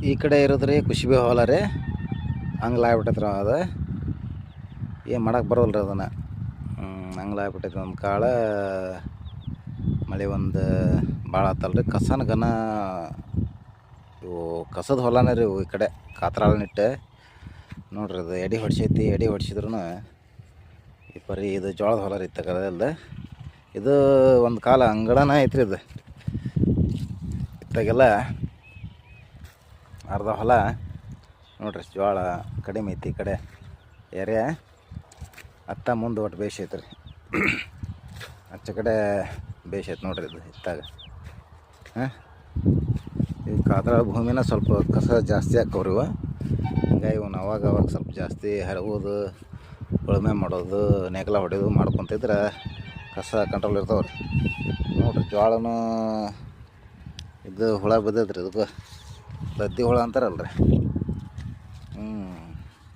ಈ ಕಡೆ ಇರೋದ್ರಿ ಕುಶಿಬಿ ಹೊಲ ರೀ. ಹಂಗ್ಲಾಗ್ಬಿಟ್ಟೈತ್ರಿ ಅದು, ಏನು ಮಾಡಕ್ಕೆ ಬರೋಲ್ರಿ ಅದನ್ನು. ಹಂಗ್ಲಾಗ್ಬಿಟ್ಟೈತಿ. ನಮ್ಮ ಕಾಳ ಮಳೆ ಒಂದು ಭಾಳ ಆತಲ್ರಿ. ಕಸನ ಘನ ಇವು ಕಸದ ಹೊಲನೇ ರೀ ಇವು. ಈ ಕಡೆ ಕಾತ್ರಾಳ ನಿಟ್ಟೆ ನೋಡ್ರಿ, ಅದು ಎಡೆ ಹೊಡ್ಸೈತಿ. ಎಡೆ ಹೊಡ್ಸಿದ್ರು ಈ ಪರಿ ಇದು ಜೋಳದ ಹೊಲ ರೀ. ತಗದಲ್ದ ಇದು ಒಂದು ಕಾಲ ಅಂಗಳನ ಐತ್ರಿ. ಇದು ಇತ್ತಾಗೆಲ್ಲ ಅರ್ಧ ಹೊಲ ನೋಡ್ರಿ ಜೋಳ ಕಡಿಮೆ ಐತಿ. ಈ ಕಡೆ ಎರೆ ಅತ್ತ ಮುಂದೆ ಒಟ್ಟು ಬೇಯ್ಸೈತೆ ರೀ. ಆಚೆ ಕಡೆ ಬೇಯ್ಸೈತೆ ನೋಡ್ರಿ. ಇದು ಇತ್ತಾಗ ಈ ಕಾತ್ರಾಳ ಭೂಮಿನ ಸ್ವಲ್ಪ ಕಸ ಜಾಸ್ತಿ ಹಾಕವ್ರಿ ಇವು. ಹಿಂಗಾಗಿ ಇವನು ಅವಾಗ ಸ್ವಲ್ಪ ಜಾಸ್ತಿ ಹರಗೋದು, ಉಳುಮೆ ಮಾಡೋದು, ನೆಗಲ ಹೊಡೆಯೋದು ಮಾಡ್ಕೊತಿದ್ರೆ ಕಸ ಕಂಟ್ರೋಲ್ ಇರ್ತಾವ್ರಿ. ನೋಡ್ರಿ ಜೋಳನೂ ಇದು ಹುಳ ಬಿದ್ದೈತ್ರಿ. ಇದಕ್ಕೆ ಲದ್ದಿ ಹುಳ ಅಂತಾರಲ್ರಿ.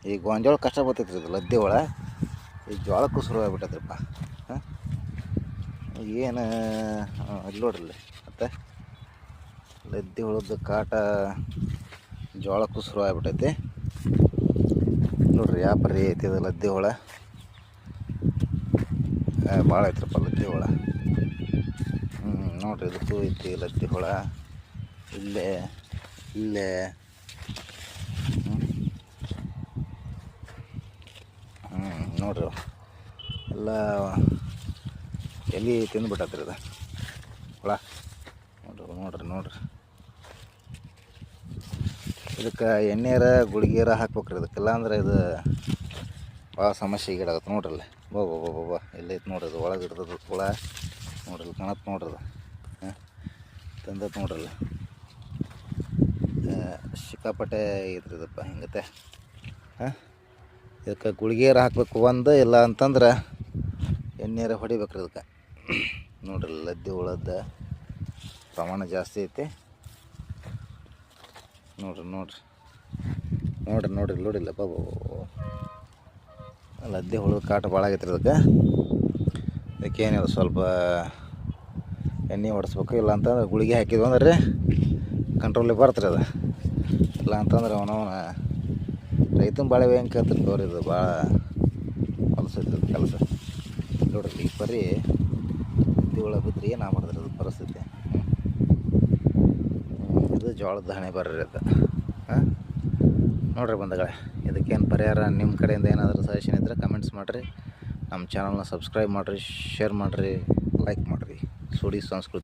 ಈ ಗೊಂಜಾಳ ಕಷ್ಟ ಬರ್ತೈತ್ರಿ. ಇದು ಲದ್ದಿ ಹುಳ ಈ ಜೋಳಕ್ಕೂ ಶುರು ಆಗ್ಬಿಟ್ಟೈತ್ರಿಪ್ಪ. ಏನು ಇಲ್ಲಿ ನೋಡ್ರಿ, ಮತ್ತು ಲದ್ದಿ ಹುಳದ ಕಾಟ ಜೋಳಕ್ಕೂ ಶುರು ಆಗ್ಬಿಟ್ಟೈತಿ ನೋಡ್ರಿ. ಯಾವ ಪರಿ ಐತಿ ಇದು ಲದ್ದಿ ಹುಳ. ಭಾಳ ಐತ್ರಪ್ಪ ಲದ್ದಿ ಹುಳ. ನೋಡ್ರಿ ಇದಕ್ಕೂ ಐತಿ ಲದ್ದಿ ಹುಳ. ಇಲ್ಲೇ ಇಲ್ಲೇ ನೋಡ್ರಿ ಎಲ್ಲ ಎಲ್ಲಿ ತಿಂದುಬಿಟ್ಟತ್ರಿ ಇದು ಹುಳ. ನೋಡ್ರಿ ಇದಕ್ಕೆ ಎಣ್ಣೆರ ಗುಳಿಗೆರ ಹಾಕ್ಬೇಕ್ರಿ ಇದಕ್ಕೆಲ್ಲ. ಅಂದ್ರೆ ಇದು ಭಾಳ ಸಮಸ್ಯೆ ಈಗೇಡಾಗತ್ತೆ. ನೋಡ್ರಲ್ಲ ಬಾಬಾ ಎಲ್ಲೈತೆ ನೋಡ್ರಿ. ಇದು ಒಳಗೆ ಹಿಡ್ದದ ಹುಳ ನೋಡ್ರಿ. ಕಾಣತ್ತೆ ನೋಡ್ರಿ. ಅದು ತಂದತ್ ನೋಡ್ರಲ್ಲ. ಸಿಕ್ಕಾಪಟ್ಟೆ ಐತ್ರಿ ಇದಪ್ಪ. ಹಿಂಗತ್ತೆ ಇದಕ್ಕೆ ಗುಳಿಗೆರ ಹಾಕ್ಬೇಕು ಒಂದು, ಇಲ್ಲ ಅಂತಂದ್ರೆ ಎಣ್ಣೆರ ಹೊಡಿಬೇಕ್ರಿ ಇದಕ್ಕೆ. ನೋಡ್ರಿ ಲದ್ದಿ ಹುಳದ ಪ್ರಮಾಣ ಜಾಸ್ತಿ ಐತಿ. ನೋಡಿಲ್ಲ ಬಾಬು. ಲದ್ದಿ ಹುಳದ ಕಾಟ ಭಾಳ ಆಗೈತ್ರಿ ಇದಕ್ಕೆ. ಇದಕ್ಕೇನಿಲ್ಲ, ಸ್ವಲ್ಪ ಎಣ್ಣೆ ಹೊಡಿಸ್ಬೇಕು. ಇಲ್ಲ ಅಂತಂದ್ರೆ ಗುಳಿಗೆ ಹಾಕಿದ್ವು ಅಂದ್ರೆ ಕಂಟ್ರೋಲಿಗೆ ಬರ್ತಾರೆ ಅದು. ಇಲ್ಲ ಅಂತಂದ್ರೆ ಅವನವನ ರೈತನ ಭಾಳ ಹೆಂಗೆ ಕೇಳ್ತಾರೆ ತೋರಿ. ಇದು ಭಾಳ ಹೊಲಸೈತಿ ಕೆಲಸ ನೋಡ್ರಿ. ಈ ಪರಿ ಲದ್ದಿ ಹುಳ ಬಿದ್ದರೆ ಏನು ಮಾಡಿದ್ರಿ ಅದು ಪರಿಸ್ಥಿತಿ. ಇದು ಜೋಳದ ಹಣೆ ಬರ್ರಿ ಅದು. ನೋಡ್ರಿ ಬಂಧುಗಳೇ, ಇದಕ್ಕೇನು ಪರಿಹಾರ ನಿಮ್ಮ ಕಡೆಯಿಂದ ಏನಾದರೂ ಸಜೆಷನ್ ಇದ್ದರೆ ಕಮೆಂಟ್ಸ್ ಮಾಡಿರಿ. ನಮ್ಮ ಚಾನಲ್ನ ಸಬ್ಸ್ಕ್ರೈಬ್ ಮಾಡಿರಿ, ಶೇರ್ ಮಾಡಿರಿ, ಲೈಕ್ ಮಾಡಿರಿ. ಸುಡಿ ಸಂಸ್ಕೃತಿ.